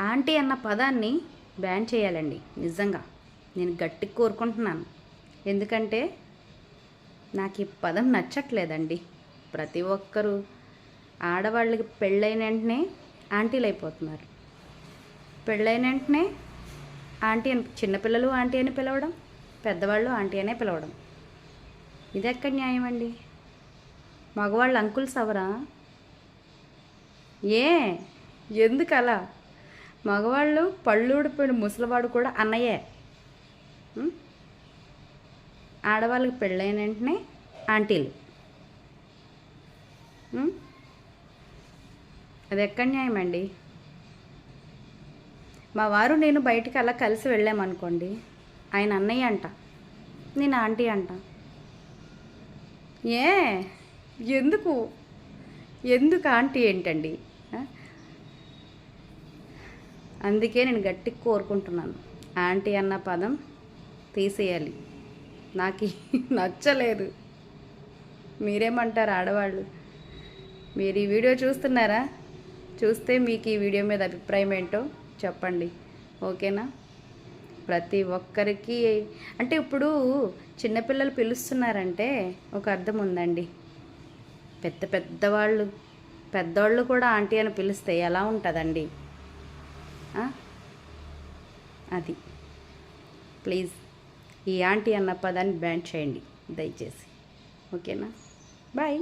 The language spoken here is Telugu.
ఆంటీ అన్న పదాన్ని బ్యాన్ చేయాలండి. నిజంగా నేను గట్టిగా కోరుకుంటున్నాను. ఎందుకంటే నాకు ఈ పదం నచ్చట్లేదండి. ప్రతి ఒక్కరూ ఆడవాళ్ళకి పెళ్ళైన వెంటనే ఆంటీలు అయిపోతున్నారు. పెళ్ళైన వెంటనే ఆంటీ అని, చిన్నపిల్లలు ఆంటీ అని పిలవడం, పెద్దవాళ్ళు ఆంటీ అనే పిలవడం. ఇది ఎక్కడ న్యాయం అండి? మగవాళ్ళు అంకుల్స్ అవరా? ఎందుకు అలా? మగవాళ్ళు పళ్ళూడిపోయిన ముసలివాడు కూడా అన్నయ్యే. ఆడవాళ్ళకి పెళ్ళైన వెంటనే ఆంటీలు. అది ఎక్కడ న్యాయం అండి? మా వారు నేను బయటికి అలా కలిసి వెళ్ళామనుకోండి, ఆయన అన్నయ్య అంట, నేను ఆంటీ అంట. ఎందుకు ఎందుకు ఆంటీ ఏంటండి? అందుకే నేను గట్టిగా కోరుకుంటున్నాను, ఆంటీ అన్న పదం తీసేయాలి. నాకు నచ్చలేదు. మీరేమంటారు ఆడవాళ్ళు? మీరు ఈ వీడియో చూస్తున్నారా? చూస్తే మీకు ఈ వీడియో మీద అభిప్రాయం ఏంటో చెప్పండి. ఓకేనా? ప్రతి ఒక్కరికి అంటే ఇప్పుడు చిన్నపిల్లలు పిలుస్తున్నారంటే ఒక అర్థం ఉందండి. పెద్దవాళ్ళు కూడా ఆంటీ అని పిలిస్తే ఎలా ఉంటుందండి? అది ప్లీజ్ ఈ ఆంటీ అన్న పదాన్ని బ్యాన్ చేయండి దయచేసి. ఓకేనా? బాయ్.